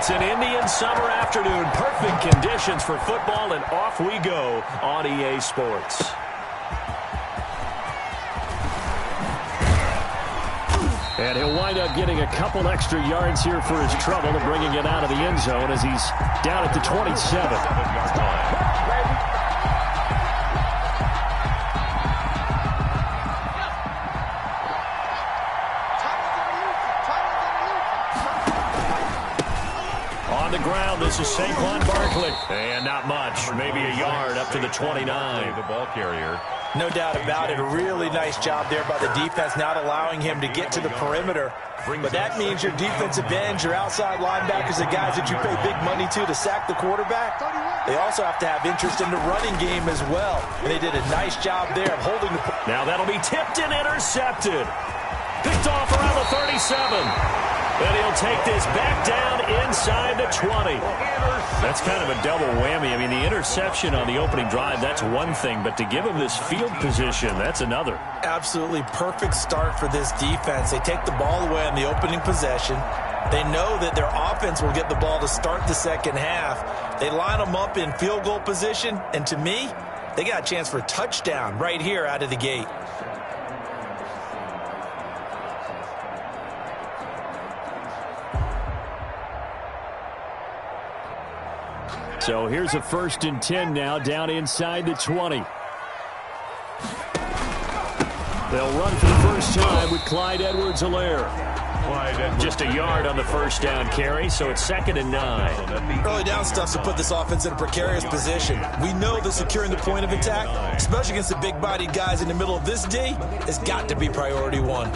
It's an Indian summer afternoon. Perfect conditions for football, and off we go on EA Sports. And he'll wind up getting a couple extra yards here for his trouble and bringing it out of the end zone as he's down at the 27. On the ground, this is Saquon Barkley. And not much, maybe a yard up to the 29. The ball carrier. No doubt about it. A really nice job there by the defense, not allowing him to get to the perimeter. But that means your defensive ends, your outside linebackers, the guys that you pay big money to sack the quarterback, they also have to have interest in the running game as well. And they did a nice job there of holding the... Now that'll be tipped and intercepted. Picked off around the 37. And he'll take this back down inside the 20. That's kind of a double whammy. I mean, the interception on the opening drive, that's one thing. But to give him this field position, that's another. Absolutely perfect start for this defense. They take the ball away on the opening possession. They know that their offense will get the ball to start the second half. They line them up in field goal position. And to me, they got a chance for a touchdown right here out of the gate. So here's a 1st and 10 now, down inside the 20. They'll run for the first time with Clyde Edwards-Helaire. Just a yard on the first down carry, so it's 2nd and 9. Early down stuff to put this offense in a precarious position. We know that securing the point of attack, especially against the big-bodied guys in the middle of this D, has got to be priority one.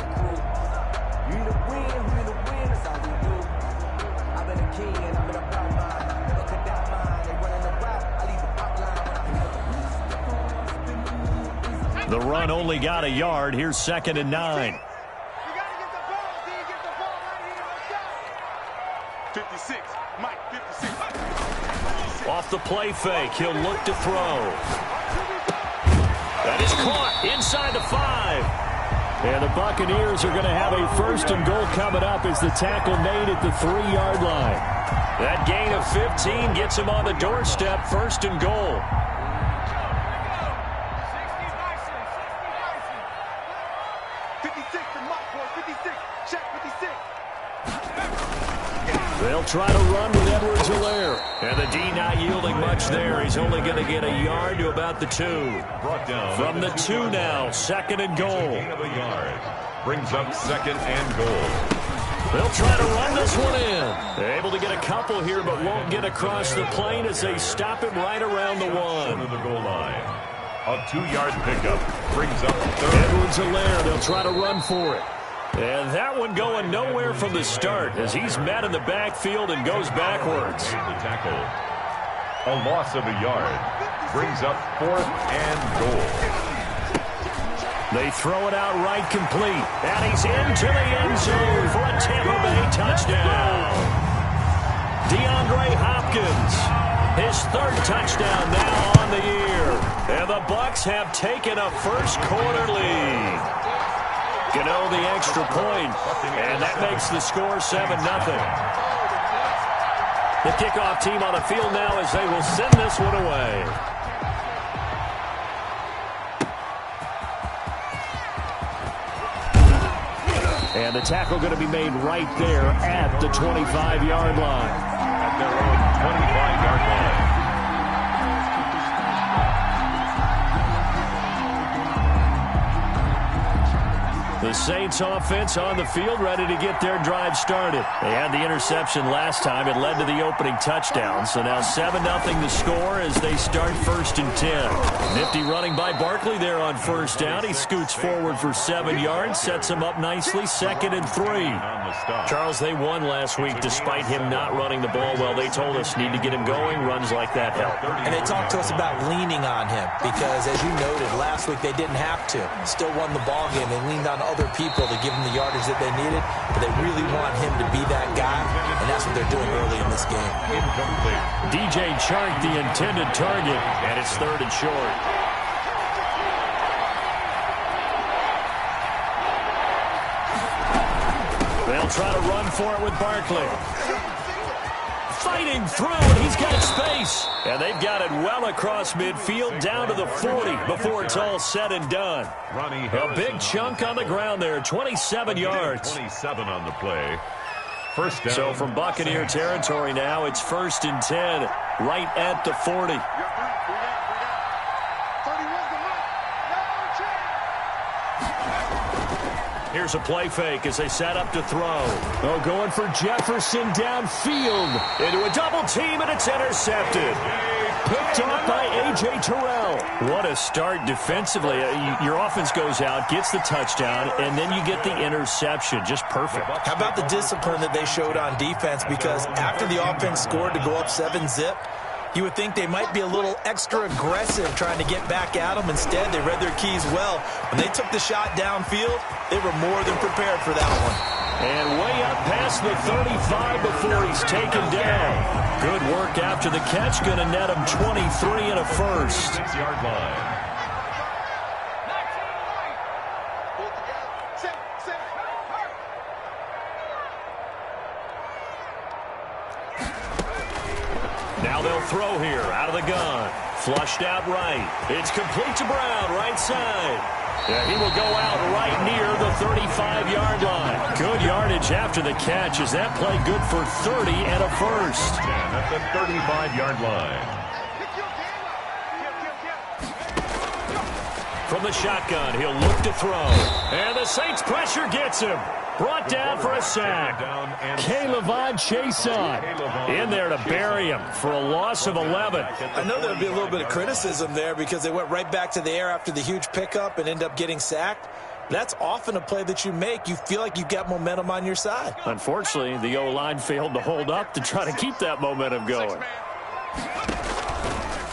The run only got a yard. Here's 2nd and 9. 56. Mike, 56. Off the play fake, he'll look to throw. That is caught inside the 5. And the Buccaneers are going to have a 1st and goal coming up as the tackle made at the 3-yard line. That gain of 15 gets him on the doorstep, 1st and goal. They'll try to run with Edwards-Helaire. And the D not yielding much there. He's only going to get a yard to about the 2. From the 2 now, 2nd and goal. Brings up 2nd and goal. They'll try to run this one in. They're able to get a couple here, but won't get across the plane as they stop him right around the 1. To the goal line. A 2-yard pickup. Brings up 3rd. Edwards-Helaire, they'll try to run for it. And that one going nowhere from the start as he's met in the backfield and goes backwards. The tackle. A loss of a yard. Brings up 4th and goal. They throw it out right complete. And he's into the end zone for a Tampa Bay touchdown. DeAndre Hopkins, his 3rd touchdown now on the year. And the Bucs have taken a first-quarter lead. Gano the extra point, and that makes the score 7-0. The kickoff team on the field now as they will send this one away. And the tackle going to be made right there at the 25-yard line. At their own 25-yard line. The Saints offense on the field, ready to get their drive started. They had the interception last time. It led to the opening touchdown. So now 7-0 the score as they start 1st and 10. Nifty running by Barkley there on 1st down. He scoots forward for 7 yards, sets him up nicely, 2nd and 3. Charles, they won last week despite him not running the ball well. They told us need to get him going. Runs like that help. And they talked to us about leaning on him because, as you noted, last week they didn't have to. Still won the ball game. They leaned on other people to give him the yardage that they needed, but they really want him to be that guy, and that's what they're doing early in this game. DJ Chark, the intended target, and it's 3rd and short. They'll try to run for it with Barkley. sliding through, and he's got space. And they've got it well across midfield down to the 40 before it's all said and done. A big chunk on the ground there, 27 yards. 27 on the play. First down. So from Buccaneer territory now, it's 1st and 10, right at the 40. Here's a play fake as they set up to throw. Oh, going for Jefferson downfield. Into a double team, and it's intercepted. Picked off by A.J. Terrell. What a start defensively. Your offense goes out, gets the touchdown, and then you get the interception. Just perfect. How about the discipline that they showed on defense? Because after the offense scored to go up 7-zip, you would think they might be a little extra aggressive trying to get back at them. Instead, they read their keys well. When they took the shot downfield, they were more than prepared for that one. And way up past the 35 before he's taken down. Good work after the catch. Going to net him 23 and a first. 6-yard line. Now they'll throw here out of the gun. Flushed out right. It's complete to Brown, right side. Yeah, he will go out right near the 35-yard line. Good yardage after the catch. Is that play good for 30 and a first? And at the 35-yard line. From the shotgun, he'll look to throw. And the Saints pressure gets him. Brought down for a sack. K'Lavon Chaisson in there to bury him for a loss of 11. I know there'll be a little bit of criticism there because they went right back to the air after the huge pickup and end up getting sacked. That's often a play that you make. You feel like you've got momentum on your side. Unfortunately, the O-line failed to hold up to try to keep that momentum going.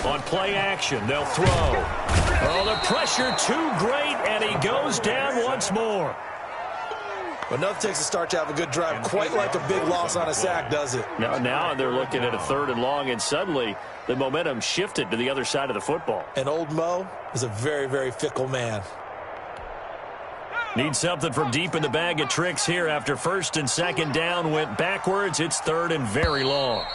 On play action, they'll throw. Oh, the pressure too great, and he goes down once more. But nothing takes a start to have a good drive, quite like a big loss on a sack, does it? Now they're looking at a 3rd and long, and suddenly the momentum shifted to the other side of the football. And old Mo is a very, very fickle man. Need something from deep in the bag of tricks here after 1st and 2nd down went backwards. It's 3rd and very long.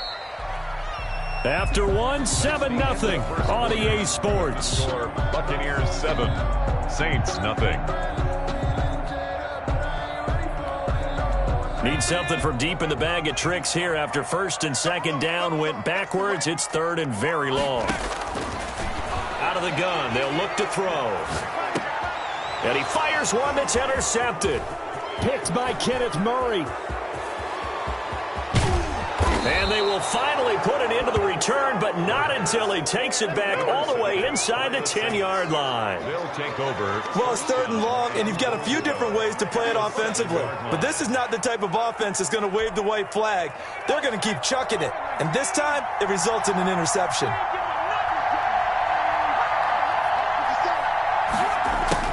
After 7-0 on EA Sports. Buccaneers 7, Saints nothing. Need something from deep in the bag of tricks here after 1st and 2nd down went backwards. It's 3rd and very long. Out of the gun, they'll look to throw. And he fires one that's intercepted. Picked by Kenneth Murray. And they will finally put it into the return, but not until he takes it back all the way inside the 10-yard line. They'll take over. Well, it's 3rd and long, and you've got a few different ways to play it offensively. But this is not the type of offense that's going to wave the white flag. They're going to keep chucking it. And this time, it results in an interception.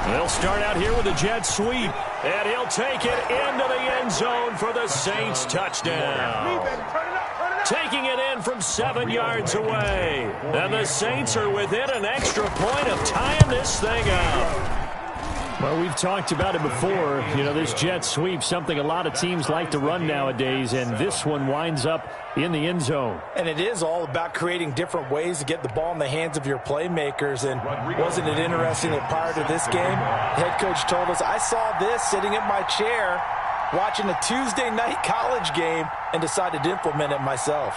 They'll start out here with a jet sweep, and he'll take it into the end zone for the Saints touchdown. Taking it in from 7 yards away. And the Saints are within an extra point of tying this thing up. Well, we've talked about it before. You know, this jet sweep, something a lot of teams like to run nowadays, and this one winds up in the end zone. And it is all about creating different ways to get the ball in the hands of your playmakers. And wasn't it interesting that prior to this game, the head coach told us, I saw this sitting in my chair watching a Tuesday night college game and decided to implement it myself.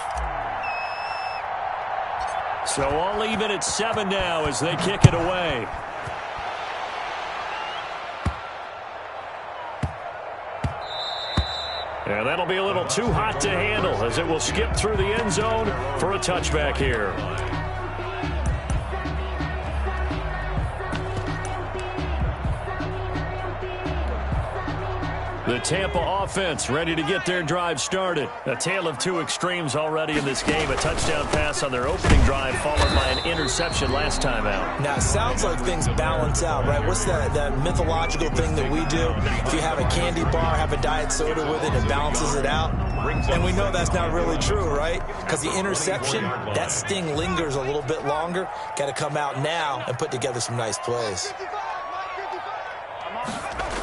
So all even at 7 now as they kick it away. And that'll be a little too hot to handle as it will skip through the end zone for a touchback here. The Tampa offense ready to get their drive started. A tale of two extremes already in this game. A touchdown pass on their opening drive followed by an interception last time out. Now, it sounds like things balance out, right? What's that mythological thing that we do? If you have a candy bar, have a diet soda with it, it balances it out. And we know that's not really true, right? Because the interception, that sting lingers a little bit longer. Got to come out now and put together some nice plays.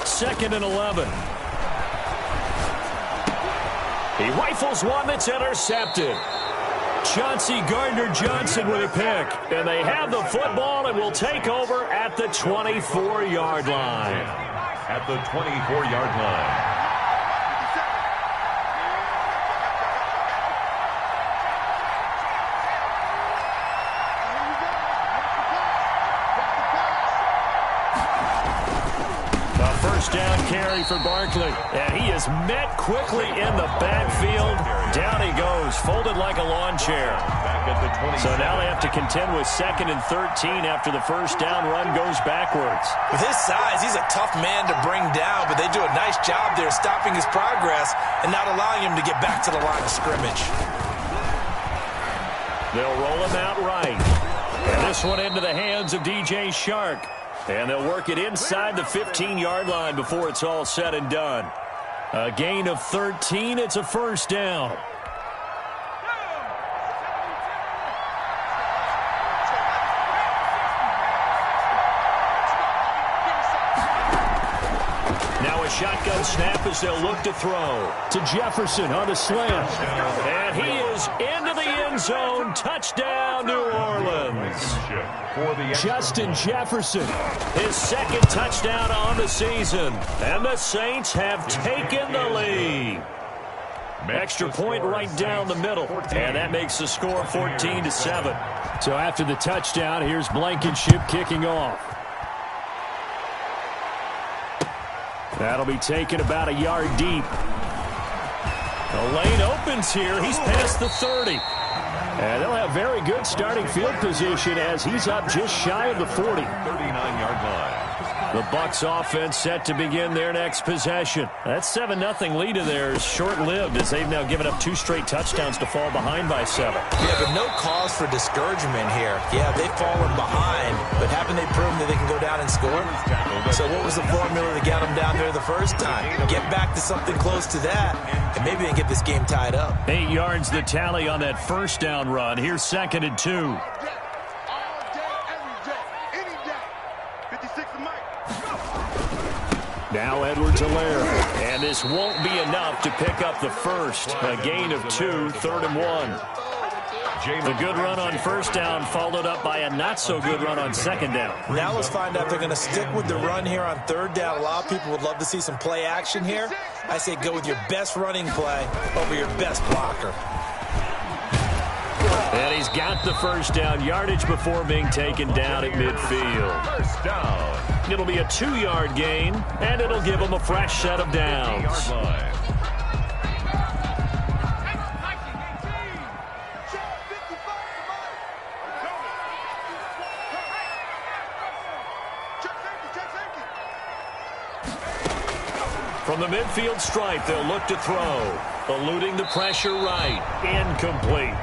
2nd and 11. He rifles one that's intercepted. Chauncey Gardner-Johnson with a pick. And they have the football and will take over at the 24-yard line. At the 24-yard line. Down carry for Barkley, and he is met quickly in the backfield. Down he goes, folded like a lawn chair. So now they have to contend with 2nd and 13 after the first down run goes backwards. With his size, he's a tough man to bring down, but they do a nice job there stopping his progress and not allowing him to get back to the line of scrimmage. They'll roll him out right. And this one into the hands of DJ Shark. And they'll work it inside the 15-yard line before it's all said and done. A gain of 13. It's a first down. Now a shotgun snap as they'll look to throw. To Jefferson on the slant. And he is into the end zone. Touchdown, New Orleans. Justin Jefferson, his 2nd touchdown on the season. And the Saints have taken the lead. Extra point right down the middle. And that makes the score 14-7. So after the touchdown, here's Blankenship kicking off. That'll be taken about a yard deep. The lane opens here. He's past the 30. And they'll have very good starting field position as he's up just shy of the 40. 39-yard line. The Bucs offense set to begin their next possession. That 7-0 lead of theirs short-lived as they've now given up 2 straight touchdowns to fall behind by 7. Yeah, but no cause for discouragement here. Yeah, they've fallen behind, but haven't they proven that they can go down and score? So what was the formula to get them down there the first time? Get back to something close to that, and maybe they get this game tied up. 8 yards the tally on that first down run. Here's 2nd and 2. Now Edwards-Helaire, and this won't be enough to pick up the first. A gain of 2, 3rd and 1. The good run on first down followed up by a not-so-good run on 2nd down. Now let's find out if they're going to stick with the run here on 3rd down. A lot of people would love to see some play action here. I say go with your best running play over your best blocker. And he's got the first down yardage before being taken down at midfield. First down. It'll be a 2-yard gain, and it'll give him a fresh set of downs. From the midfield stripe, they'll look to throw. Eluding the pressure right. Incomplete.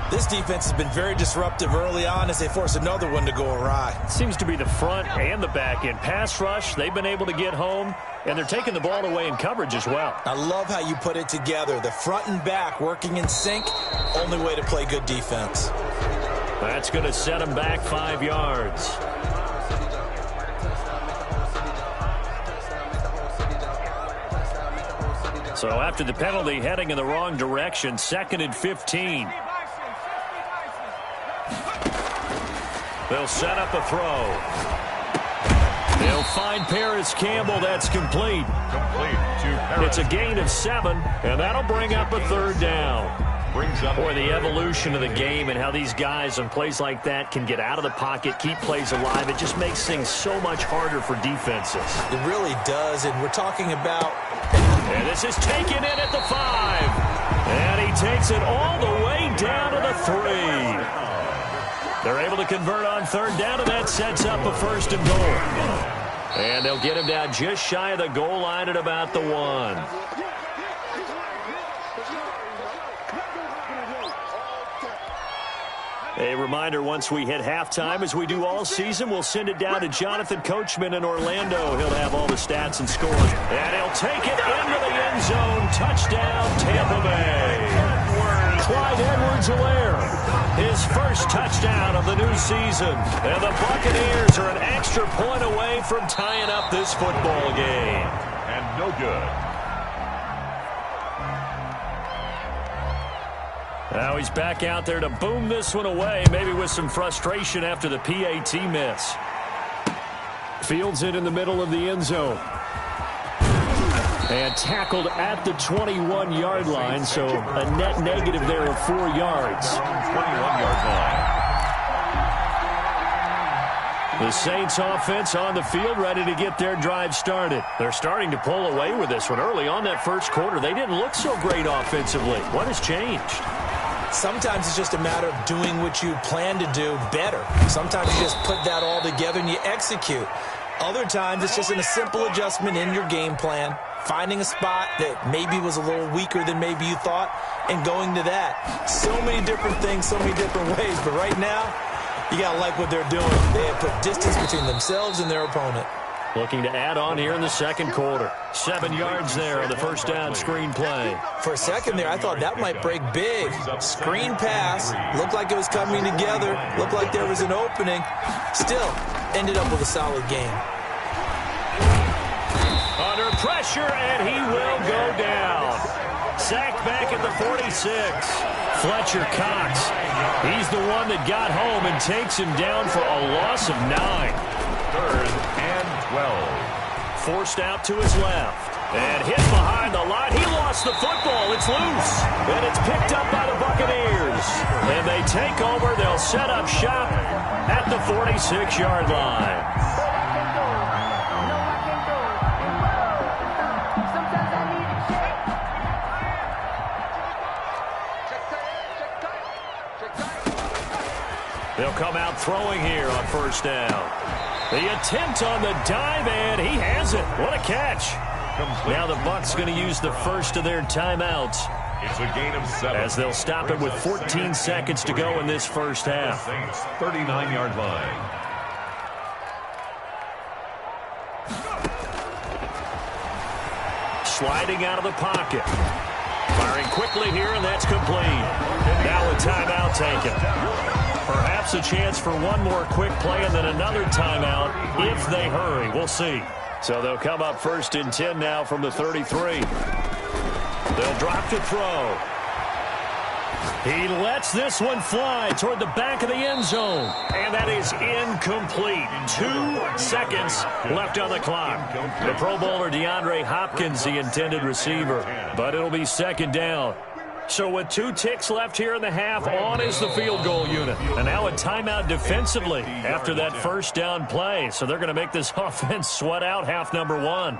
This defense has been very disruptive early on as they force another one to go awry. Seems to be the front and the back end. Pass rush, they've been able to get home, and they're taking the ball away in coverage as well. I love how you put it together. The front and back working in sync, only way to play good defense. That's going to set them back 5 yards. So after the penalty, heading in the wrong direction, 2nd and 15. They'll set up a throw. They'll find Paris Campbell. That's complete. It's a gain of 7, and that'll bring up a 3rd down. Boy, the evolution of the game and how these guys on plays like that can get out of the pocket, keep plays alive, it just makes things so much harder for defenses. It really does, and we're talking about... And this is taken in at the 5. And he takes it all the way down to the 3. They're able to convert on 3rd down, and that sets up a 1st and goal. And they'll get him down just shy of the goal line at about the 1. A reminder, once we hit halftime, as we do all season, we'll send it down to Jonathan Coachman in Orlando. He'll have all the stats and scores. And he'll take it into the end zone. Touchdown, Tampa Bay. Clyde Edwards-Helaire, his first touchdown of the new season. And the Buccaneers are an extra point away from tying up this football game. And no good. Now he's back out there to boom this one away, maybe with some frustration after the PAT miss. Fields it in the middle of the end zone. And tackled at the 21-yard line, so a net negative there of 4 yards. 21-yard line. The Saints offense on the field, ready to get their drive started. They're starting to pull away with this one. Early on that first quarter, they didn't look so great offensively. What has changed? Sometimes it's just a matter of doing what you plan to do better. Sometimes you just put that all together and you execute. Other times it's just a simple adjustment in your game plan, finding a spot that maybe was a little weaker than maybe you thought, and going to that. So many different things, so many different ways, but right now, you got to like what they're doing. They have put distance between themselves and their opponent. Looking to add on here in the second quarter. 7 yards there on the first down screen play. For a second there, I thought that might break big. Screen pass. Looked like it was coming together. Looked like there was an opening. Still, ended up with a solid game. Under pressure, and he will go down. Sacked back at the 46. Fletcher Cox. He's the one that got home and takes him down for a loss of 9. 3rd and 12. Forced out to his left. And hit behind the line. He lost the football. It's loose. And it's picked up by the Buccaneers. And they take over. They'll set up shop at the 46-yard line. They'll come out throwing here on first down. The attempt on the dive, and he has it. What a catch. Now the Bucs going to use the first of their timeouts. It's a gain of 7. As they'll stop it with 14 seconds to go in this first half. 39-yard line. Sliding out of the pocket. Firing quickly here, and that's complete. Now a timeout taken. Perhaps a chance for one more quick play and then another timeout if they hurry. We'll see. So they'll come up 1st and 10 now from the 33. They'll drop to throw. He lets this one fly toward the back of the end zone. And that is incomplete. 2 seconds left on the clock. The Pro Bowler DeAndre Hopkins, the intended receiver. But it'll be 2nd down. So with 2 ticks left here in the half, on is the field goal unit. And now a timeout defensively after that first down play. So they're going to make this offense sweat out half number 1.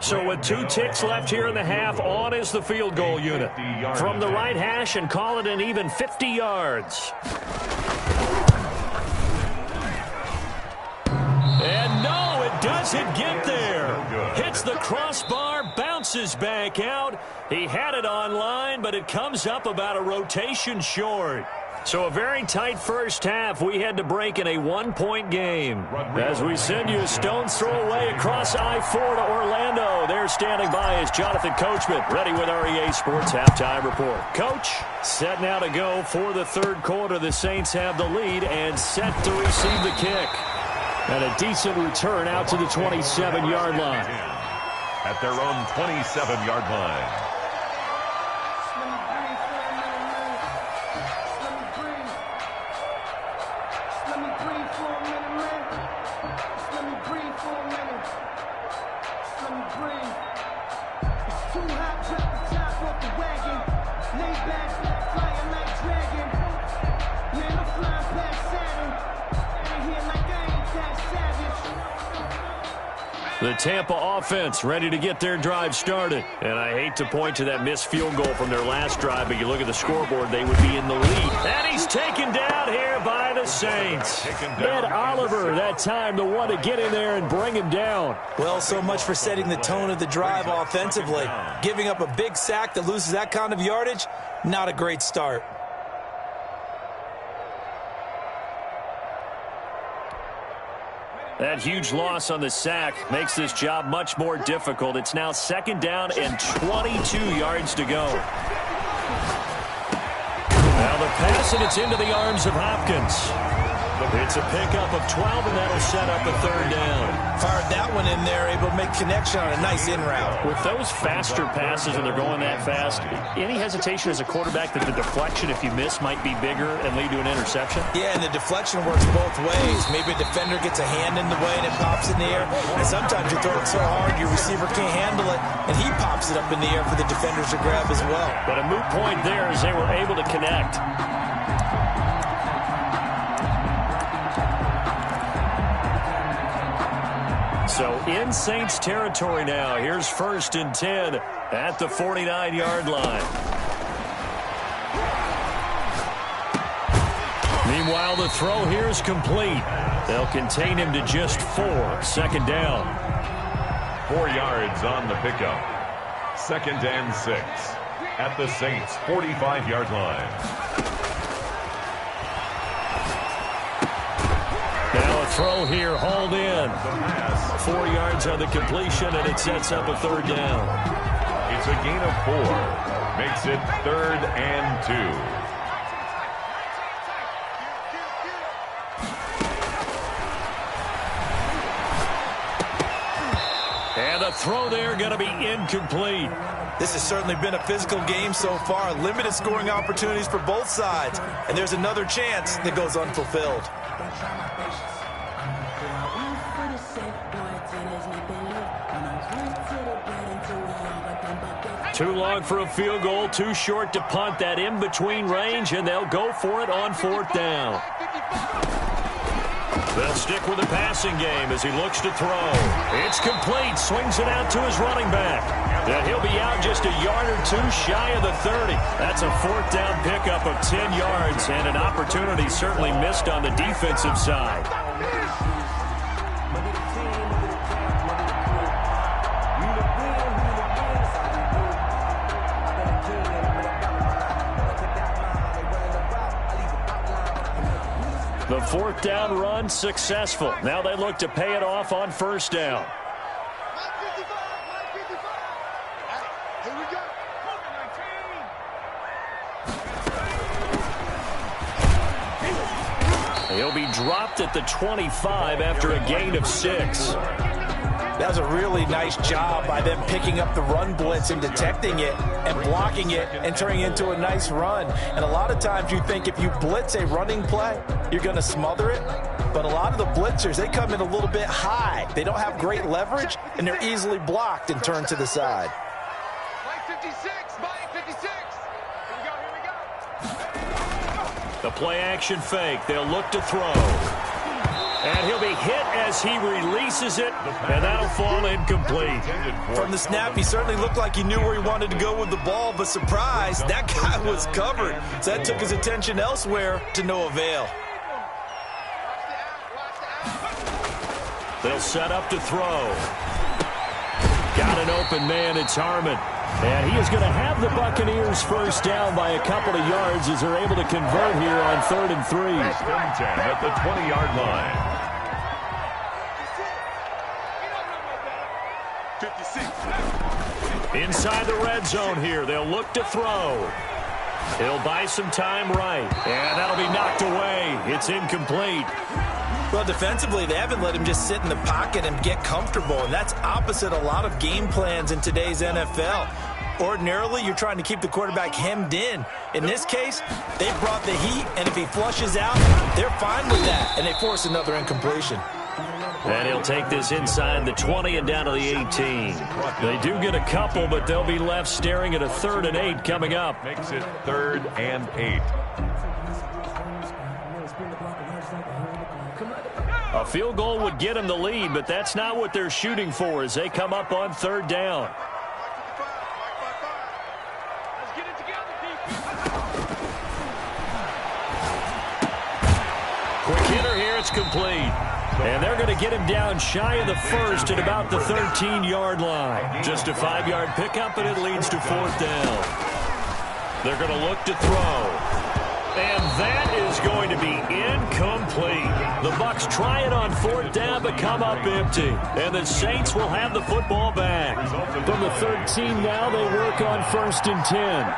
So with 2 ticks left here in the half, on is the field goal unit. From the right hash and call it an even 50 yards. And no, it doesn't get there. Hits the crossbar, bounces back out. He had it on line, but it comes up about a rotation short. So a very tight first half. We had to break in a 1-point game. As we send you a stone's throw away across I-4 to Orlando. There standing by is Jonathan Coachman, ready with our EA Sports Halftime Report. Coach, set now to go for the 3rd quarter. The Saints have the lead and set to receive the kick. And a decent return out to the 27-yard line. At their own 27-yard line. The Tampa offense ready to get their drive started. And I hate to point to that missed field goal from their last drive, but you look at the scoreboard, they would be in the lead. And he's taken down here by the Saints. Ed Oliver, that time, the one to get in there and bring him down. Well, so much for setting the tone of the drive offensively. Giving up a big sack that loses that kind of yardage, not a great start. That huge loss on the sack makes this job much more difficult. It's now 2nd down and 22 yards to go. Now the pass, and it's into the arms of Hopkins. It's a pickup of 12, and that'll set up a third down. Fired that one in there, able to make connection on a nice in route. With those faster passes and they're going that fast, any hesitation as a quarterback that the deflection, if you miss, might be bigger and lead to an interception? Yeah, and the deflection works both ways. Maybe a defender gets a hand in the way and it pops in the air. And sometimes you throw it so hard your receiver can't handle it, and he pops it up in the air for the defenders to grab as well. But a moot point there as they were able to connect. So in Saints territory now. Here's 1st and 10 at the 49-yard line. Meanwhile, the throw here is complete. They'll contain him to just 4. 2nd down. 4 yards on the pickup. 2nd and 6 at the Saints' 45-yard line. Now a throw here, hauled in. 4 yards on the completion, and it sets up a 3rd down. It's a gain of 4. Makes it 3rd and 2. And the throw there going to be incomplete. This has certainly been a physical game so far. Limited scoring opportunities for both sides. And there's another chance that goes unfulfilled. Too long for a field goal, too short to punt. That in-between range, and they'll go for it on 4th down. They'll stick with the passing game as he looks to throw. It's complete. Swings it out to his running back. And he'll be out just a yard or 2 shy of the 30. That's a 4th down pickup of 10 yards, and an opportunity certainly missed on the defensive side. The 4th down run successful. Now they look to pay it off on 1st down. He'll be dropped at the 25 after a gain of 6. That was a really nice job by them picking up the run blitz and detecting it and blocking it and turning it into a nice run. And a lot of times you think if you blitz a running play, you're going to smother it. But a lot of the blitzers, they come in a little bit high. They don't have great leverage, and they're easily blocked and turned to the side. Mike 56, Mike 56. Here we go. The play action fake. They'll look to throw. And he'll be hit as he releases it, and that'll fall incomplete. From the snap, he certainly looked like he knew where he wanted to go with the ball, but surprise, that guy was covered. So that took his attention elsewhere to no avail. They'll set up to throw. Got an open man, it's Harmon. And he is going to have the Buccaneers 1st down by a couple of yards as they're able to convert here on 3rd and 3. 1st and 10 at the 20-yard line. 56. Inside the red zone here. They'll look to throw. He'll buy some time right. And that'll be knocked away. It's incomplete. Well, defensively, they haven't let him just sit in the pocket and get comfortable, and that's opposite a lot of game plans in today's NFL. Ordinarily, you're trying to keep the quarterback hemmed in. In this case, they brought the heat, and if he flushes out, they're fine with that, and they force another incompletion. And he'll take this inside the 20 and down to the 18. They do get a couple, but they'll be left staring at a 3rd and 8 coming up. Makes it 3rd and 8. A field goal would get them the lead, but that's not what they're shooting for as they come up on 3rd down. Let's get it together, Quick hitter here, it's complete. And they're going to get him down shy of the 1st at about the 13-yard line. Just a 5-yard pickup, and it leads to 4th down. They're going to look to throw. And that is going to be incomplete. The Bucs try it on 4th down, but come up empty. And the Saints will have the football back. From the 13 now, they work on 1st and 10.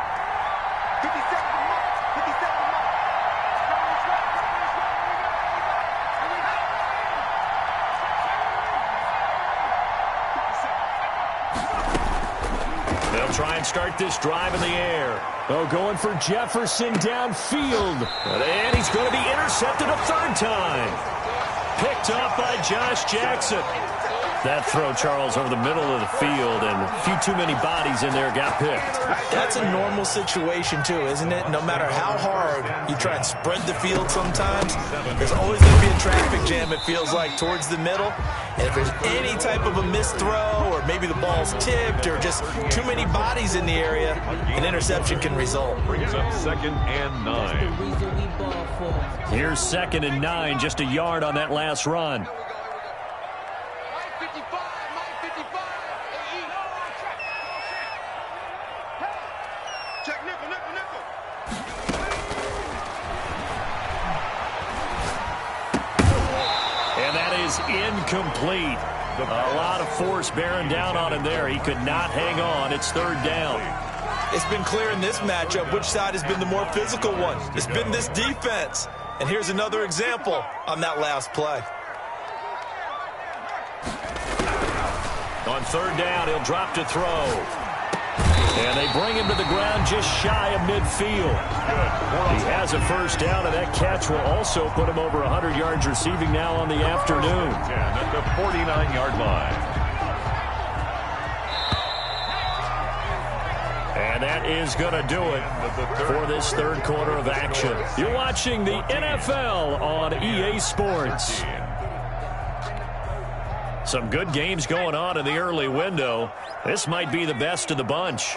They'll try and start this drive in the air. Oh, going for Jefferson downfield. And he's going to be intercepted a third time. Picked off by Josh Jackson. That throw, Charles, over the middle of the field, and a few too many bodies in there got picked. That's a normal situation, too, isn't it? No matter how hard you try and spread the field sometimes, there's always going to be a traffic jam, it feels like, towards the middle. And if there's any type of a missed throw, or maybe the ball's tipped, or just too many bodies in the area, an interception can result. Brings up 2nd and 9. Here's 2nd and 9, just a yard on that last run. Incomplete. A lot of force bearing down on him there. He could not hang on. It's 3rd down. It's been clear in this matchup which side has been the more physical one. It's been this defense. And here's another example on that last play. On 3rd down, he'll drop to throw. And they bring him to the ground just shy of midfield. He has a first down, and that catch will also put him over 100 yards receiving now on the afternoon. At the 49-yard line. And that is going to do it for this 3rd quarter of action. You're watching the NFL on EA Sports. Some good games going on in the early window. This might be the best of the bunch.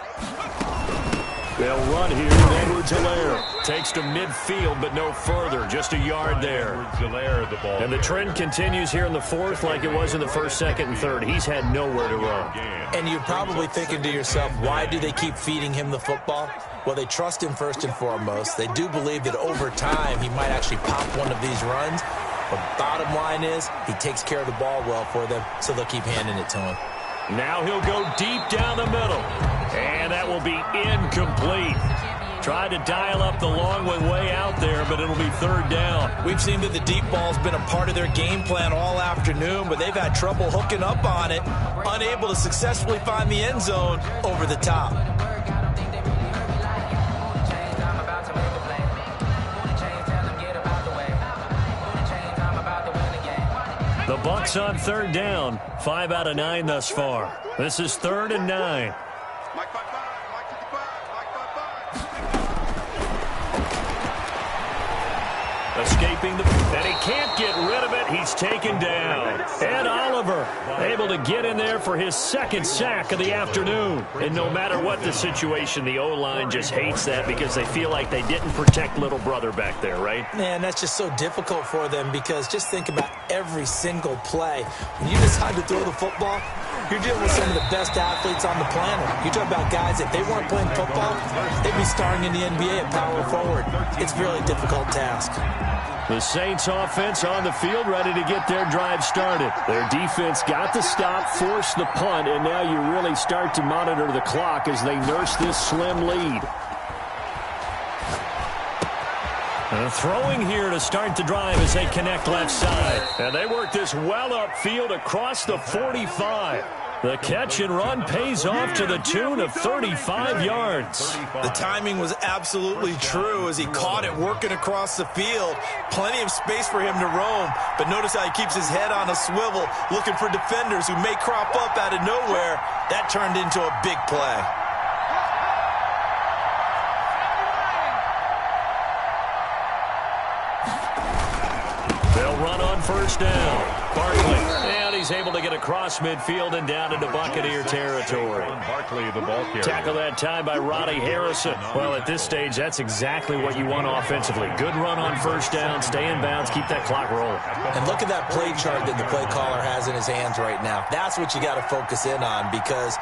They'll run here. Edwards-Helaire takes to midfield, but no further. Just a yard there. And the trend continues here in the 4th like it was in the 1st, 2nd, and 3rd. He's had nowhere to run. And you're probably thinking to yourself, why do they keep feeding him the football? Well, they trust him first and foremost. They do believe that over time he might actually pop one of these runs. But bottom line is, he takes care of the ball well for them, so they'll keep handing it to him. Now he'll go deep down the middle. And that will be incomplete. Tried to dial up the long one way out there, but it'll be 3rd down. We've seen that the deep ball's been a part of their game plan all afternoon, but they've had trouble hooking up on it, unable to successfully find the end zone over the top. The Bucs on 3rd down. 5 out of 9 thus far. This is 3rd and 9. Escaping and he can't get rid of it. He's taken down. Ed Oliver able to get in there for his 2nd sack of the afternoon. And no matter what the situation, the O-line just hates that because they feel like they didn't protect little brother back there, right? Man, that's just so difficult for them because just think about every single play. When you decide to throw the football, you're dealing with some of the best athletes on the planet. You talk about guys, if they weren't playing football, they'd be starring in the NBA at power forward. It's a really difficult task. The Saints offense on the field ready to get their drive started. Their defense got the stop, forced the punt, and now you really start to monitor the clock as they nurse this slim lead. Throwing here to start the drive as they connect left side. And they work this well upfield across the 45. The catch and run pays off to the tune of 35 yards. The timing was absolutely true as he caught it working across the field. Plenty of space for him to roam, but notice how he keeps his head on a swivel, looking for defenders who may crop up out of nowhere. That turned into a big play. They'll run on 1st down. Barkley, and he's able to get across midfield and down into Buccaneer territory. Barkley, the ball carrier. Tackle that time by Ronnie Harrison. Well, at this stage, that's exactly what you want offensively. Good run on 1st down, stay in bounds, keep that clock rolling. And look at that play chart that the play caller has in his hands right now. That's what you got to focus in on because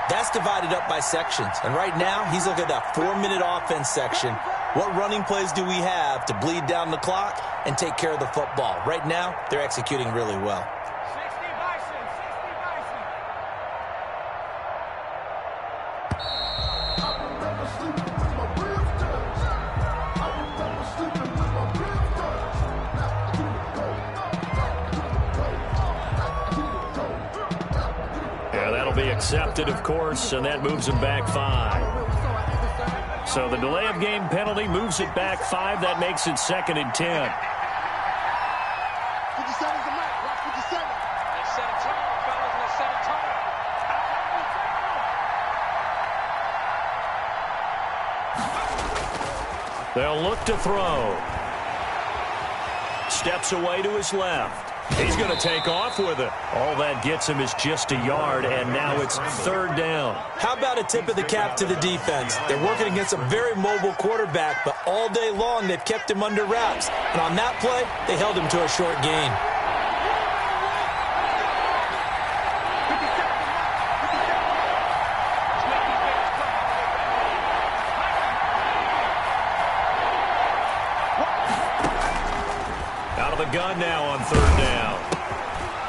that's divided up by sections. And right now, he's looking at that 4-minute offense section. What running plays do we have to bleed down the clock and take care of the football? Right now, they're executing really well. be accepted, of course, and that moves him back 5. So the delay of game penalty moves it back 5. That makes it 2nd and 10. 57's the mark. Watch 57. Let's set a tone, fellas. Let's set a tone. They'll look to throw. Steps away to his left. He's going to take off with it. All that gets him is just a yard, and now it's 3rd down. How about a tip of the cap to the defense? They're working against a very mobile quarterback, but all day long they've kept him under wraps. And on that play, they held him to a short gain. Out of the gun now on 3rd down.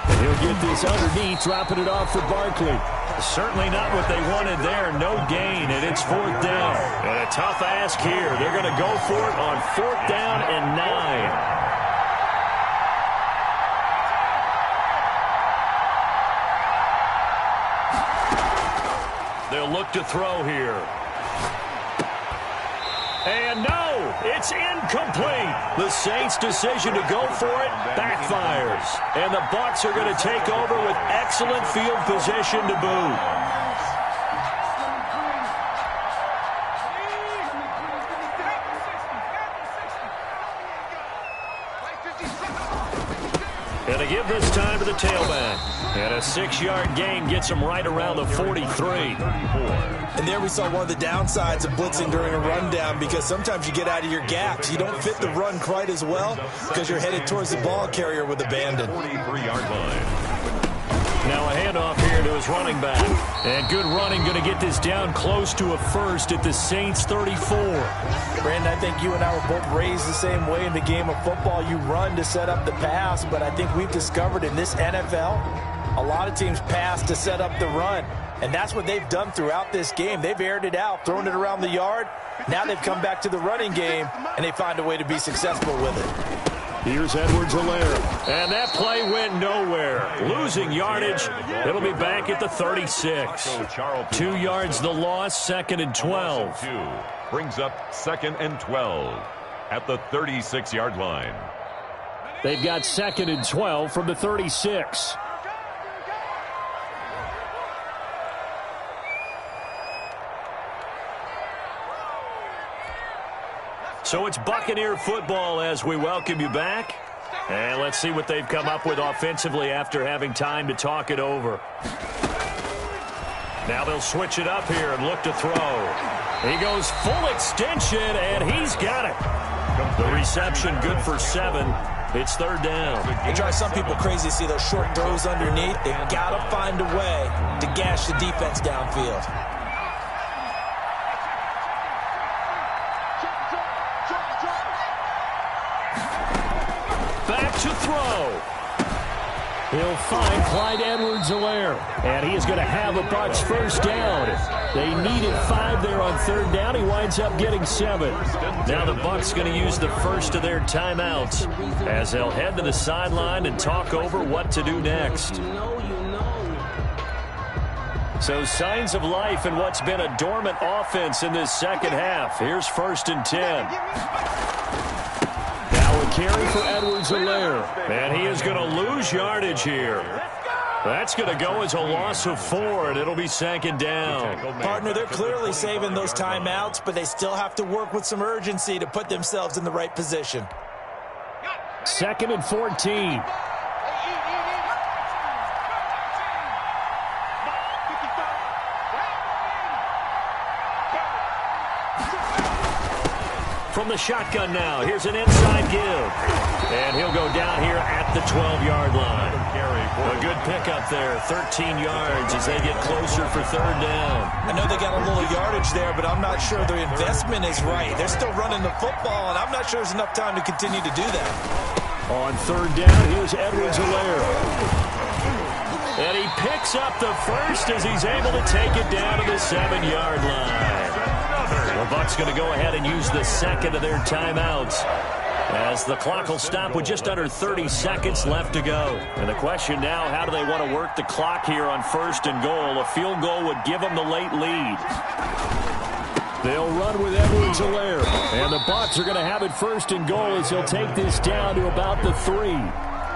And he'll get this underneath, dropping it off for Barkley. Certainly not what they wanted there. No gain, and it's 4th down. And a tough ask here. They're going to go for it on 4th down and 9. They'll look to throw here. And no, it's incomplete. The Saints' decision to go for it backfires. And the Bucs are going to take over with excellent field position to boot. And they give this time to the tailback. And a 6-yard gain gets him right around the 43. And there we saw one of the downsides of blitzing during a rundown, because sometimes you get out of your gaps. You don't fit the run quite as well because you're headed towards the ball carrier with abandon. 43-yard line. Now a handoff here to his running back. And good running, going to get this down close to a first at the Saints 34. Brandon, I think you and I were both raised the same way in the game of football. You run to set up the pass, but I think we've discovered in this NFL, a lot of teams pass to set up the run. And that's what they've done throughout this game. They've aired it out, thrown it around the yard. Now they've come back to the running game, and they find a way to be successful with it. Here's Edwards-Helaire. And that play went nowhere. Losing yardage. It'll be back at the 36. 2 yards the loss, 2nd and 12. Brings up 2nd and 12 at the 36-yard line. They've got 2nd and 12 from the 36. So it's Buccaneer football as we welcome you back. And let's see what they've come up with offensively after having time to talk it over. Now they'll switch it up here and look to throw. He goes full extension, and he's got it. The reception good for 7. It's 3rd down. It drives some people crazy to see those short throws underneath. They've got to find a way to gash the defense downfield. Back to throw. He'll find Clyde Edwards-Helaire, and he is going to have a Bucs first down. They needed 5 there on 3rd down. He winds up getting 7. Now the Bucs going to use the first of their timeouts as they'll head to the sideline and talk over what to do next. So signs of life in what's been a dormant offense in this second half. Here's 1st and 10. Now a carry for Edwards-Helaire, and he is going to lose yardage here. That's going to go as a loss of 4, and it'll be 2nd down. Partner, they're clearly saving those timeouts, but they still have to work with some urgency to put themselves in the right position. 2nd and 14. From the shotgun now, here's an inside give. And he'll go down here at the 12-yard line. A good pickup there, 13 yards as they get closer for 3rd down. I know they got a little yardage there, but I'm not sure their investment is right. They're still running the football, and I'm not sure there's enough time to continue to do that. On 3rd down, here's Edwards-Helaire. And he picks up the first as he's able to take it down to the 7-yard line. The Bucs going to go ahead and use the 2nd of their timeouts. As the clock will stop with just under 30 seconds left to go. And the question now, how do they want to work the clock here on 1st and goal? A field goal would give them the late lead. They'll run with Edwards-Helaire. And the Bucs are going to have it 1st and goal as he'll take this down to about the 3.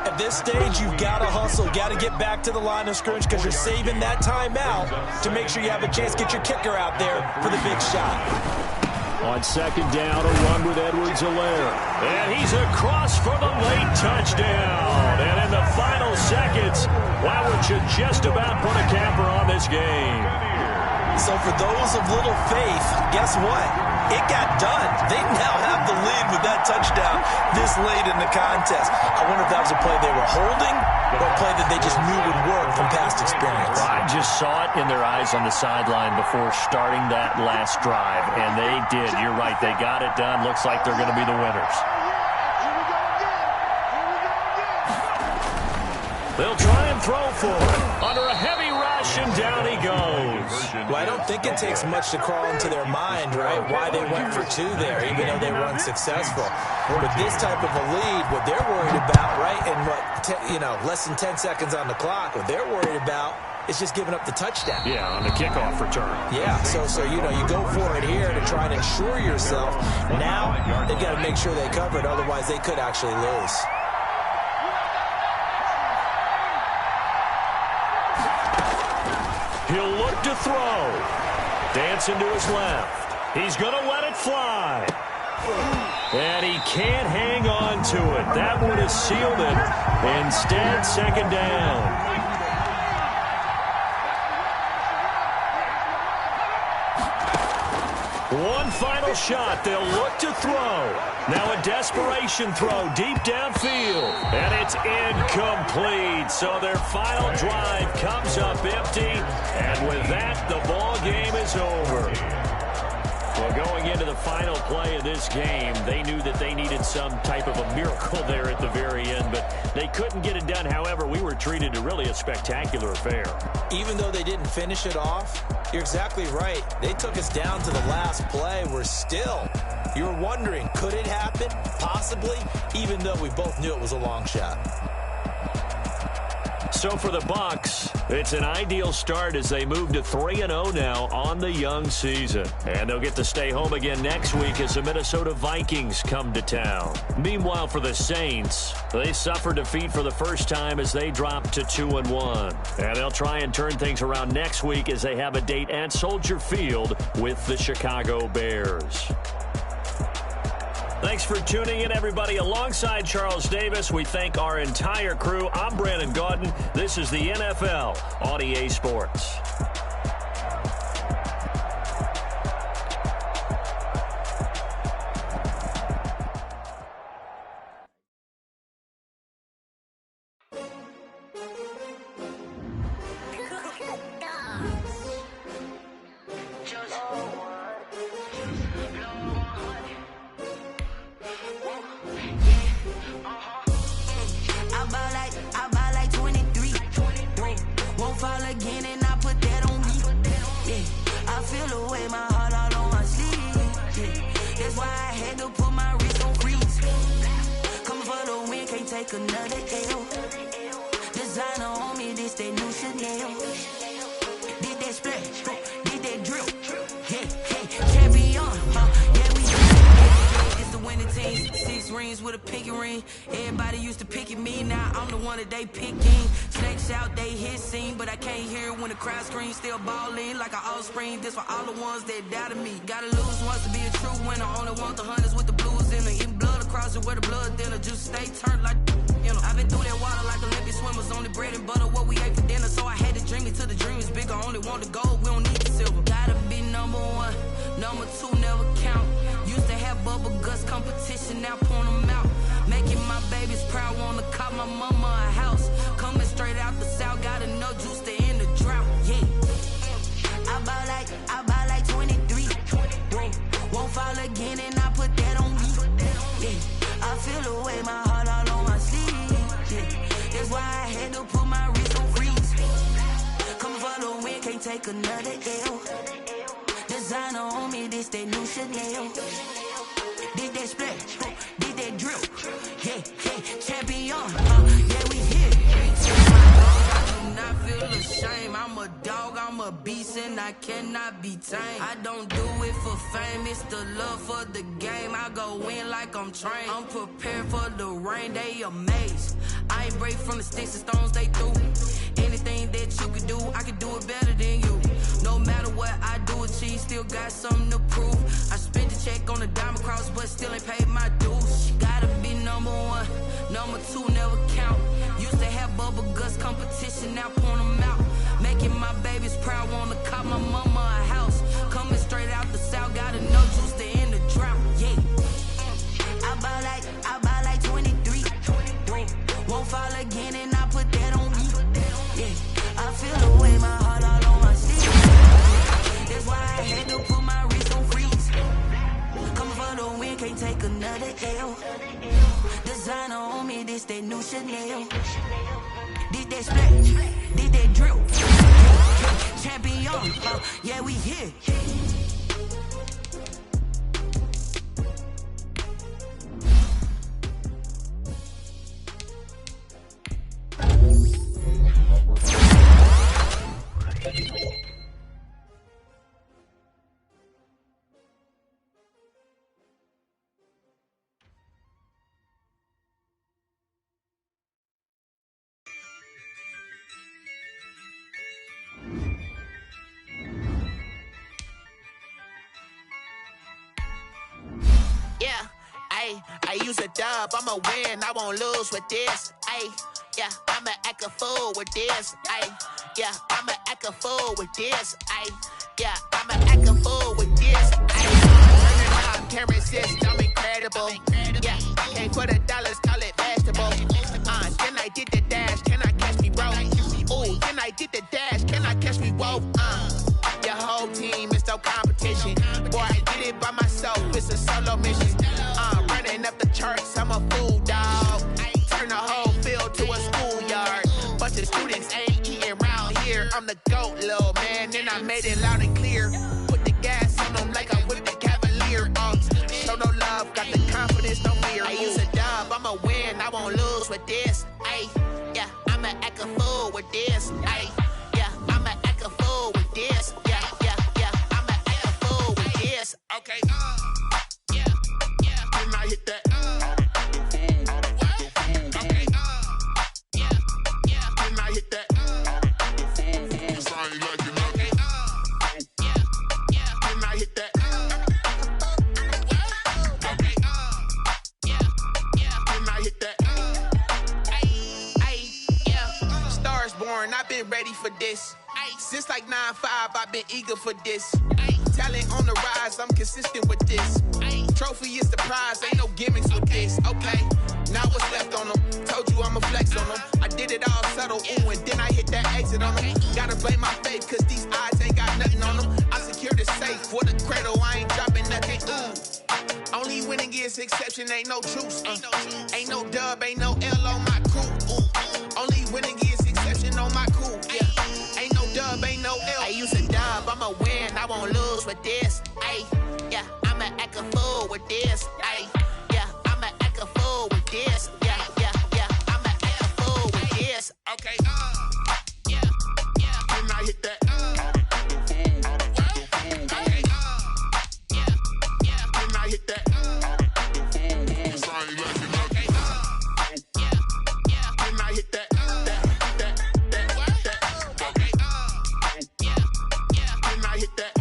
At this stage, you've got to hustle, got to get back to the line of scrimmage because you're saving that timeout to make sure you have a chance to get your kicker out there for the big shot. On 2nd down, a run with Edwards-Helaire. And he's across for the late touchdown. And in the final seconds, why would you just about put a capper on this game? So for those of little faith, guess what? It got done. They now have the lead with that touchdown this late in the contest. I wonder if that was a play they were holding or a play that they just knew would work from past experience. I just saw it in their eyes on the sideline before starting that last drive, and they did. You're right. They got it done. Looks like they're going to be the winners. They'll try and throw for it. Under a heavy rush, and down he goes. Well, I don't think it takes much to crawl into their mind, right, why they went for 2 there, even though they were unsuccessful. With this type of a lead, what they're worried about, right, and less than 10 seconds on the clock, what they're worried about is just giving up the touchdown. Yeah, on the kickoff return. Yeah, so you go for it here to try and ensure yourself. Now, they've got to make sure they cover it, otherwise they could actually lose. He'll look to throw. Dancing to his left. He's going to let it fly. And he can't hang on to it. That would have sealed it. Instead, 2nd down. One final shot. They'll look to throw. Now a desperation throw deep downfield. And it's incomplete. So their final drive comes up empty. And with that, the ball game is over. Well, going into the final play of this game, they knew that they needed some type of a miracle there at the very end, but they couldn't get it done. However, we were treated to really a spectacular affair. Even though they didn't finish it off, you're exactly right. They took us down to the last play. We're still, you were wondering, could it happen? Possibly, even though we both knew it was a long shot. So for the Bucs, it's an ideal start as they move to 3-0 now on the young season. And they'll get to stay home again next week as the Minnesota Vikings come to town. Meanwhile, for the Saints, they suffer defeat for the first time as they drop to 2-1. And they'll try and turn things around next week as they have a date at Soldier Field with the Chicago Bears. Thanks for tuning in, everybody. Alongside Charles Davis, we thank our entire crew. I'm Brandon Gaudin. This is the NFL on EA Sports. With a pinky ring, everybody used to pick at me. Now I'm the one that they picking. Snakes out, they hit scene, but I can't hear it when the crowd screams. Still balling like an offspring. This for all the ones that doubted me. Gotta lose once to be a true winner. Only want the hunters with the blues in it. Eating blood across it where the blood dinner. Just stay turned like I've been through that water like Olympic swimmers. Only bread and butter what we ate for dinner. So I had to dream it till the dream is bigger. Only want the gold, we don't need the silver. Gotta be number one, number two never count. Used to have bubble guts competition, now point them out. Making my babies proud, wanna call my mama a house. Coming straight out the south, got enough juice to end the drought. Yeah, I buy like 23. Won't fall again, and I put that on me. Yeah, I feel the way, my heart all on my sleeve. Yeah, that's why I had to put my wrist on freeze. Come for the win, can't take another L. Designer on me, this that new Chanel. Did that splash, did that drip. shame. I'm a dog, I'm a beast, and I cannot be tamed. I don't do it for fame, it's the love for the game. I go in like I'm trained. I'm prepared for the rain, they amazed. I ain't break from the sticks and stones they threw. Anything that you can do, I can do it better than you. No matter what I do achieve, still got something to prove. I spent the check on the diamond cross, but still ain't paid my dues. Gotta be number one, number two never count. Used to have bubble guts competition, now point them out. Making my babies proud, wanna cop my mama a house. Coming straight out the south, got enough juice to end the drought. Yeah, I buy like 23. Won't fall again, and I put that on me. Yeah, I feel the way, my heart all on my sleeve. That's why I had to put my wrist on freeze. Coming for the win, can't take another L. Designer on me, this that new Chanel. Did that splash, did that drill. Champion, yeah, we here. I use a dub, I'ma win, I won't lose with this. Yeah, I'ma act a fool with this. Yeah, I'ma act a fool with this. Yeah, I'ma act a fool with this. Turning can't resist, I'm incredible. Yeah, can't put $1, call it vegetable. Then I did the dash, can I catch me, bro? Ooh, then I did the dash, can I catch me, whoa? Your whole team is no competition. Boy, I did it by myself, it's a solo mission. Running up the charts, I'm a fool, dog. Turn the whole field to a schoolyard. Bunch of students ain't eating around here. I'm the GOAT, little man, and I made it loud and clear. Put the gas on them like I'm with the Cavalier. Show no love, got the confidence, no fear. I use a dub, I'ma win, I won't lose with this. Yeah, I'ma act a fool with this. Yeah, I'ma act a fool with this. Yeah, I'ma act a fool with this. Okay. Then I hit that. Okay. Then I hit that. Cause I ain't like it nothing. Then I hit that. Okay. Then I hit that. Yeah. Stars born, I've been ready for this. Since like 9-5, I've been eager for this. Talent on the rise, I'm consistent with this. Trophy is the prize, ain't no gimmicks with this. Okay, now what's left on them? Told you I'ma flex on them. I did it all subtle, ooh, and then I hit that exit on them. Gotta blame my faith, cause these eyes ain't got nothing on them. I secured the safe for the cradle, I ain't dropping nothing, ooh. Only winning is exception, ain't no truce. Ain't no dub, ain't no L on my crew, ooh. Only winning is exception on my crew, yeah. Ain't no dub, ain't no L. I use a dub, I'ma win, I won't lose with this. Yeah, I'ma act a fool with this. Yeah, I'ma act a fool with this. Yeah, I'ma act a fool with this. Okay. Then I hit that. Okay. Then I hit that. Cause I ain't like it nothing. Then I hit that. Okay. Then I hit that.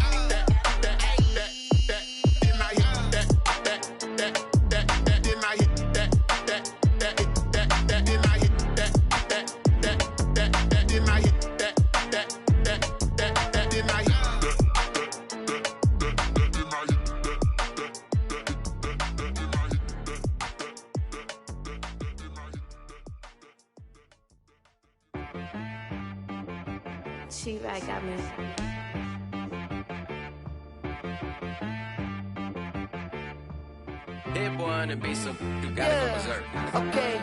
She right got me. Hit boy on the beat, so you gotta go berserk. Okay.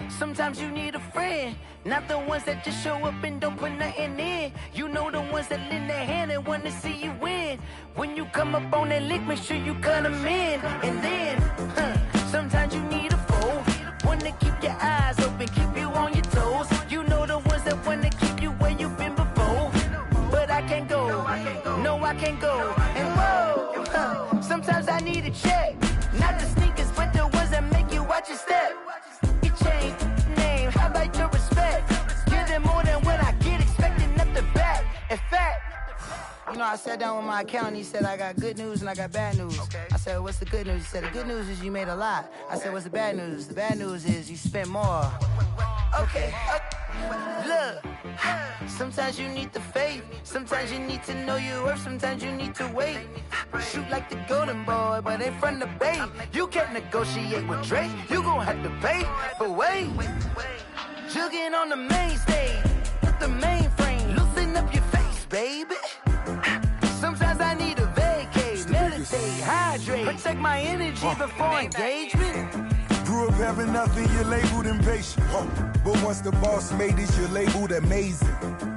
Sometimes you need a friend, not the ones that just show up and don't put nothing in. You know the ones that lend their hand and want to see you win. When you come up on that lick, make sure you cut them in. And then, sometimes you need a foe, one to keep your eyes open, keep you on your toes. You know the ones that want to keep you where you've been need a check. Not the sneakers, but the ones that make you watch your step. Your chain, name, how about your respect? Give them more than what I get, expecting nothing back. In fact, you know, I sat down with my accountant. He said, I got good news and I got bad news. Okay. I said, what's the good news? He said, the good news is you made a lot. I said, what's the bad news? The bad news is you spent more. Okay. Look, sometimes you need the faith. Sometimes you need to know your worth. Sometimes you need to wait. Shoot like the golden boy, but ain't from the bay. You can't negotiate with Drake. You gon' have to pay. But wait, jugging on the main stage with the mainframe. Loosen up your face, baby. Sometimes I need a vacate, meditate, hydrate, protect my energy before engagement. Grew up having nothing, you're labeled impatient. But once the boss made it, you're labeled amazing.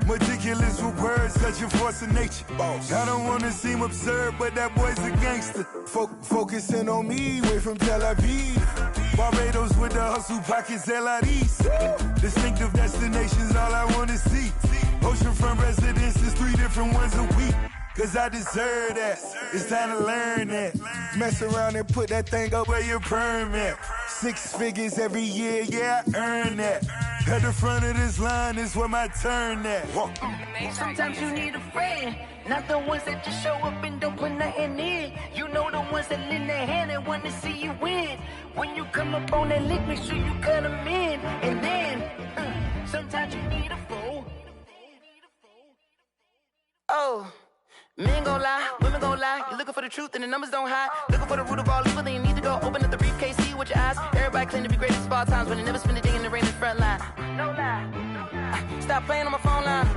Meticulous with words, such a force of nature. I don't wanna seem absurd, but that boy's a gangster. Focusing on me, way from Tel Aviv. Barbados with the hustle pockets, LIDs. Distinctive destinations, all I wanna see. Oceanfront residences, 3 different ones a week. Cause I deserve that, it's time to learn that. Mess around and put that thing up where your permit. 6 figures every year, yeah, I earn that. At the front of this line is where my turn at. Sometimes you need a friend, not the ones that just show up and don't put nothing in. You know the ones that lend their hand and want to see you win. When you come up on that lick, make sure you cut them in. And then, sometimes you need a fool. Oh. Men gon' lie, women gon' lie. You're looking for the truth and the numbers don't hide. Looking for the root of all evil, then you need to go open up the briefcase, see with your eyes. Everybody claim to be great at all times, but they never spend a day in the rain in the front line. No lie. Stop playing on my phone line.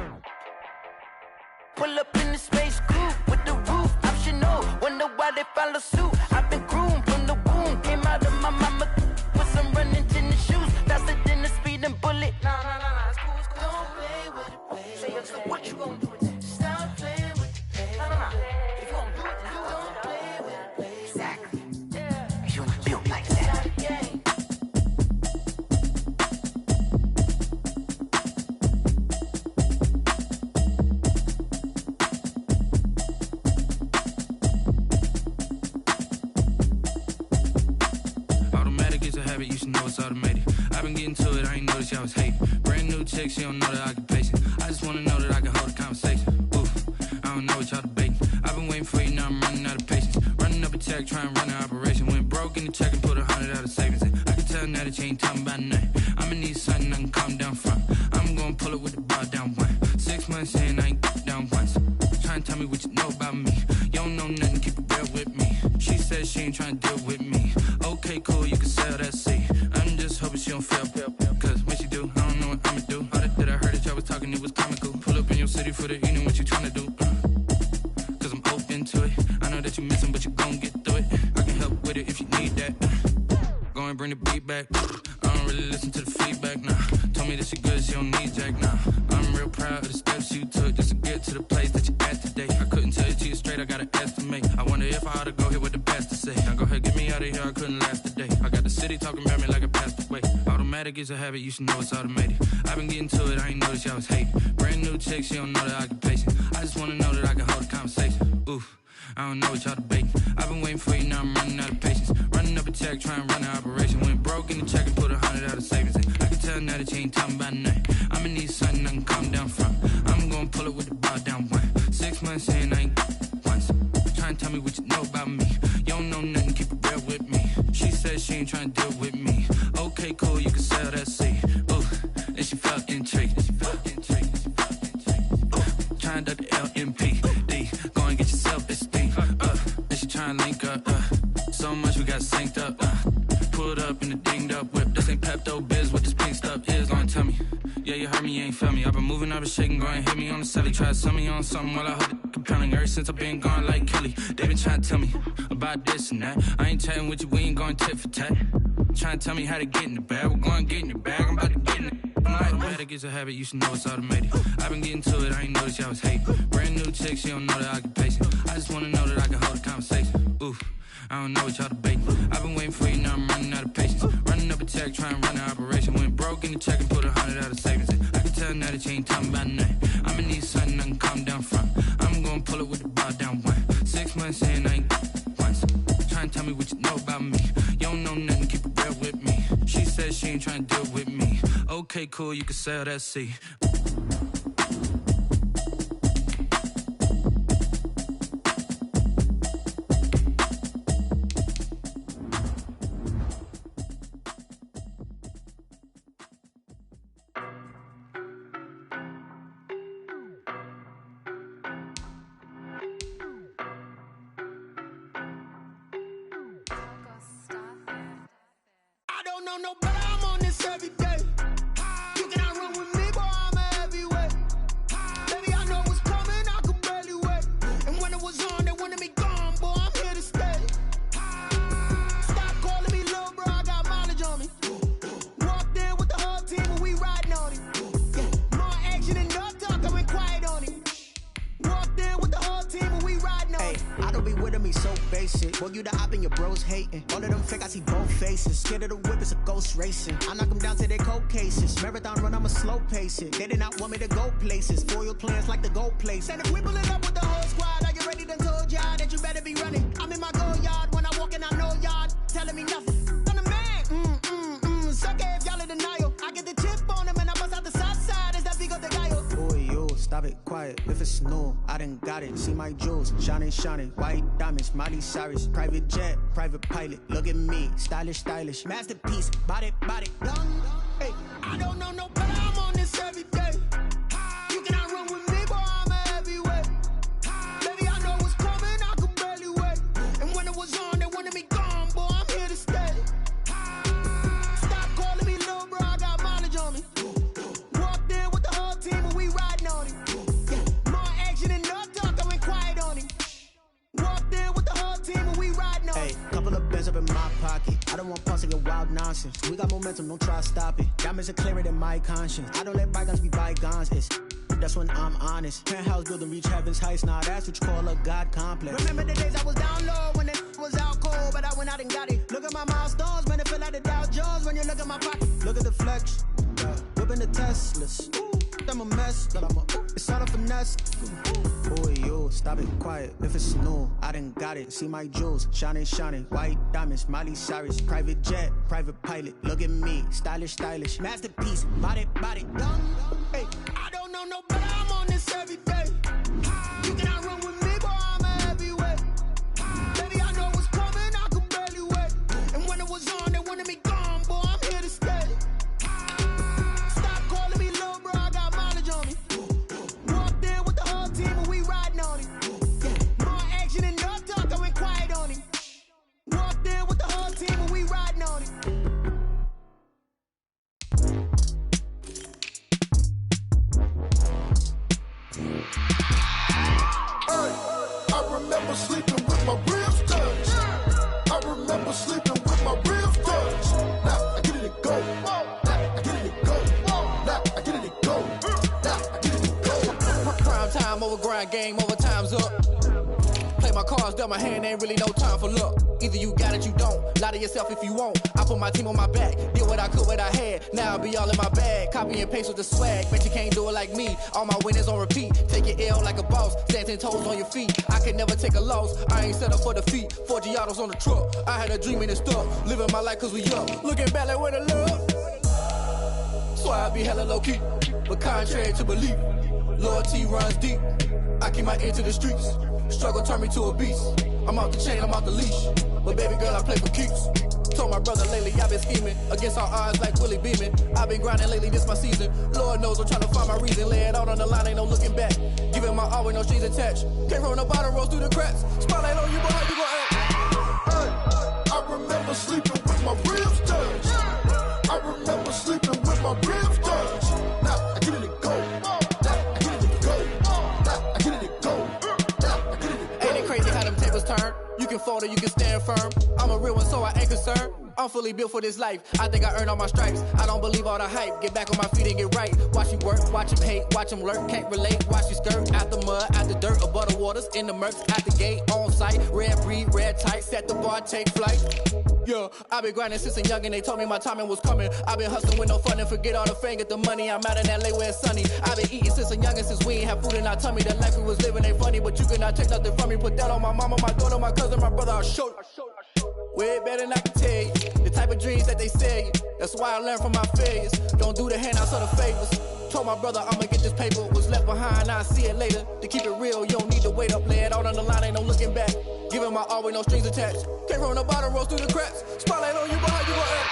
Pull up in the space coupe with the roof optional. Wonder why they follow suit. I've been groomed from the womb. Came out of my mama with some running tennis shoes. Faster than the speeding bullet. No, it's cool, it's cool. Don't play with it, play. Say so what you gon' do with it? Stop playing. If you gon' do it, then don't play with it, play. Exactly. Yeah. You ain't built like that. Automatic is a habit, you should know it's automated. I've been getting to it, I ain't noticed y'all was hating. Brand new chick, she don't know that I can pace it. I just wanna know that I can hold a conversation. I don't know what y'all debating. I've been waiting for you, now I'm running out of patience. Running up a check, trying to run an operation. Went broke in the check and put 100 out of savings in. I can tell now that you ain't talking about nothing. I'ma need something I can calm down from. I'm gonna pull it with the bar down one. 6 months in, I ain't down once. Trying to tell me what you know about me. You don't know nothing, keep it real with me. She said she ain't trying to deal with me. Okay, cool, you can sell that seat. I'm just hoping she don't fail. Cause when she do, I don't know what I'ma do. All that I heard that y'all was talking, it was comical. Pull up in your city for the evening, what you trying to do? Cause I'm open to it. I know that you missing, but you gon' get through it. I can help with it if you need that. Go and bring the beat back. I don't really listen to the feedback, nah. Told me that she good, she don't need Jack, nah. I'm real proud of the steps you took just to get to the place that you at today. I couldn't tell you to you straight, I gotta estimate. I wonder if I ought to go here with the best to say. Now go ahead, get me out of here, I couldn't last a day. I got the city talking about me like I passed away. Automatic is a habit, you should know it's automated. I've been getting to it, I ain't noticed y'all was hating. Brand new chick, she don't know that I can pace it. I just wanna know that I can hold a conversation. Oof. I don't know what y'all debating. I've been waiting for you, now I'm running out of patience. Running up a check, trying to run an operation. Went broke in the check and put 100 out of savings in. I can tell now that you ain't talking about nothing. I'ma need something I can calm down from. I'm gonna pull it with the bar down one. 6 months in, I ain't once. Trying to tell me what you know about me. You don't know nothing, keep it real with me. She said she ain't trying to deal with me. Okay, cool, you can sell that seat. Ooh, and she felt intrigued. Trying to duck the LMP. Go and get yourself esteem. And she trying to link up. So much we got synced up. Pulled up in the dinged up whip. This ain't Pepto Biz, what this pink stuff is. Long tell me. Yeah, you heard me, you ain't felt me. I've been moving, I've been shaking, go and hit me on the celly. Try to sell me on something while I hold it compelling. Ever since I've been gone like Kelly, they been trying to tell me about this and that. I ain't chatting with you, we ain't going tit for tat. Trying to tell me how to get in the bag. We're going to get in the bag, I'm about to get in it. Automatic is a habit, you should know it's automated. I've been getting to it, I ain't noticed y'all was hating. Brand new chick, she don't know that I can pace it. I just wanna know that I can hold a conversation. Oof, I don't know what y'all debating. I've been waiting for you, now I'm running out of patience. Running up a check, trying to run an operation. Went broke in the check and put 100 out of savings in. I can tell now that you ain't talking about nothing. I'ma need something I can calm down from. I'm gonna pull it with the bar down one. 6 months in, I ain't once. Trying tell me what you know about me. You don't know nothing, keep it real with me. She said she ain't trying to deal with me. Okay, cool, you can sail that sea. I knock them down to their cold cases. Marathon run, I'm a slow pace it. They did not want me to go places. Foil plans like the gold place. And if we pulling up with the whole squad, are you ready? Done told y'all that you better be running. I'm in my go yard when I walk in, I know y'all telling me nothing. I'm the man. Suck it if y'all in denial. I get the chip on them and I bust out the south side. Is that big of the guy? Boy, yo, stop it, quiet. If it's new, I done got it. See my jewels, shining, white diamonds, Miley Cyrus, private jet, private pilot. Look at me, stylish, masterpiece, body, young. Hey, I don't know no better. I'm on this every day. You cannot run with me, boy. I'm a heavyweight. Baby, I know what's coming. I could barely wait. And when it was on, they wanted me gone, boy. I'm here to stay. Stop calling me little bro. I got mileage on me. Walked in with the whole team and we riding on it. Yeah, more action and no talk. I went quiet on it. Walked in with the whole team and we riding on it. Hey, couple of bands up in my pocket. I don't want pulse of your wild nonsense. We got momentum, don't try to stop it. Diamonds are clearer than my conscience. I don't let bygones be bygones. That's when I'm honest. Penthouse building reach heaven's heights. Now that's what you call a God complex. Remember the days I was down low when it was out cold, but I went out and got it. Look at my milestones, man, it feel like the Dow Jones when you look at my pocket. Look at the flex, whipping the Teslas. I'm a mess, it's all a finesse. Boy, yo, stop it, quiet. If it's new, I done got it. See my jewels, shining, white diamonds, Miley Cyrus, private jet, private pilot. Look at me, stylish, masterpiece, body, young. Hey, I don't know no better. I'm on this every day. You cannot run with me, boy. I'm a heavyweight. Baby, I know what's coming. I could barely wait. And when it was on, they wanted me gone, boy. I'm here to stay. Sleeping with my ribs touched. I remember sleeping with my ribs touched. Now I get it and go. Now I get it and go. Now I get it and go. Now I get it and go. Prime time over grind game, over time's up. Play my cards, dealt my hand, ain't really no time for luck. Either you got it, you don't. Lie to yourself if you won't. I put my team on my back, did what I could, what I had. Now I'll be all in my bag. Copy and paste with the swag. Bet you can't do it like me. All my winners on repeat. Take your L like a boss. Stand 10 toes on your feet. I can never take a loss. I ain't set up for defeat. 4 Giottos on the truck. I had a dream and it stuck. Living my life cause we up. Looking back like where the love. So I be hella low key. But contrary to belief, loyalty runs deep. I keep my ear to the streets. Struggle turned me to a beast. I'm off the chain, I'm off the leash. But baby girl, I play for keeps. Told my brother lately, I've been scheming against all odds like Willie Beeman. I've been grinding lately, this my season. Lord knows I'm trying to find my reason. Lay it out on the line, ain't no looking back. Giving my all with no strings attached. Came from the bottom, rose through the cracks. Spotlight on you, but how you gon' act? Hey, I remember sleeping with my ribs touched. I remember sleeping with my ribs touched. Now I get it and go. Now I get it and go. Now I get it and go. Now I get it and go. Ain't it crazy how them tables turn? You can fold or you can stand firm. I'm a real one, so I ain't concerned. I'm fully built for this life. I think I earned all my stripes. I don't believe all the hype. Get back on my feet and get right. Watch you work, watch him hate, watch him lurk. Can't relate, watch you skirt. Out the mud, out the dirt, above the waters, in the murks, out the gate, on site. Red breed, red tight, set the bar, take flight. Yeah, I been grinding since a youngin'. They told me my timing was coming. I been hustling with no fun and forget all the fame, get the money. I'm out in LA where it's sunny. I been eating since a youngin', since we ain't have food in our tummy. The life we was living ain't funny, but you cannot take nothing from me. Put that on my mama, my daughter, my cousin, my brother. I'll show you. way better than I can tell you. The type of dreams that they sell you. That's why I learned from my failures. Don't do the handouts or the favors. Told my brother I'ma get this paper. Was left behind, I'll see it later. To keep it real, you don't need to wait up. Lay it out on the line, ain't no looking back. Giving my all with no strings attached. Can't roll no bottle, roll through the cracks. Spotlight on you, but how you gon' act?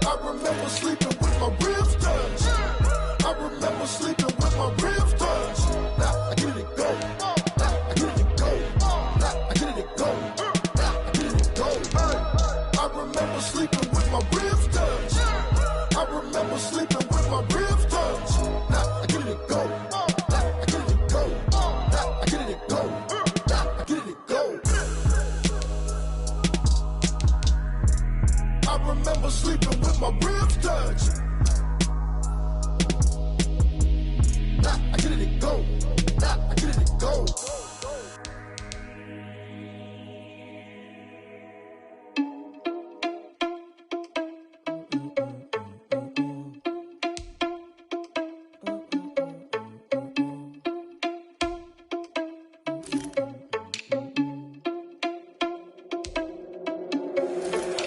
I remember sleeping with my ribs touched. I remember sleeping with my ribs touched. Now I get it go. Now I get it go. Now I get it go. Now I get it go. I remember sleeping with my ribs touched. I remember sleeping with my ribs touched. Now I get it go. Now I get it go. Now I get it go. Now I get it go. I remember sleeping with my ribs touched. Now I get it go. Now I get it go.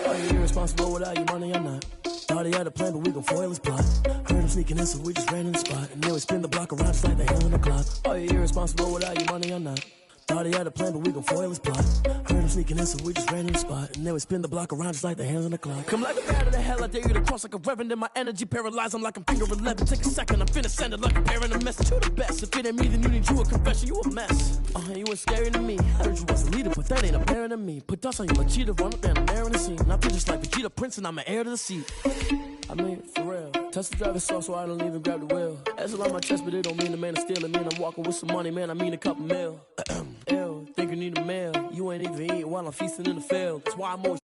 Are you irresponsible without your money or not? Thought he had a plan, but we gon' foil his plot. Heard him sneaking in, so we just ran in the spot. And then we spin the block around just like the hell on the clock. Are you irresponsible without your money or not? Thought he had a plan, but we gon' foil his plot. Heard him sneaking in, so we just ran in the spot. And then we spin the block around just like the hands on the clock. Come like a bat of the hell, I dare you to cross like a reverend. In my energy paralyzed, I'm like I'm finger 11. Take a second, I'm finna send it like a parent, a message to the best. If it ain't me, then you need you a confession, you a mess. You was scary to me. Heard you was a leader, but that ain't apparent to me. Put dust on you like cheetah, run up and I'm there in the scene. Now I'm just like Vegeta Prince and I'm an heir to the seat. I mean, for real. Touch the driver's sauce so I don't even grab the wheel. That's on my chest, but it don't mean the man is stealing. Mean I'm walking with some money, man, I mean a couple mil. Ew, think you need a meal. You ain't even eating while I'm feasting in the field. That's why I'm always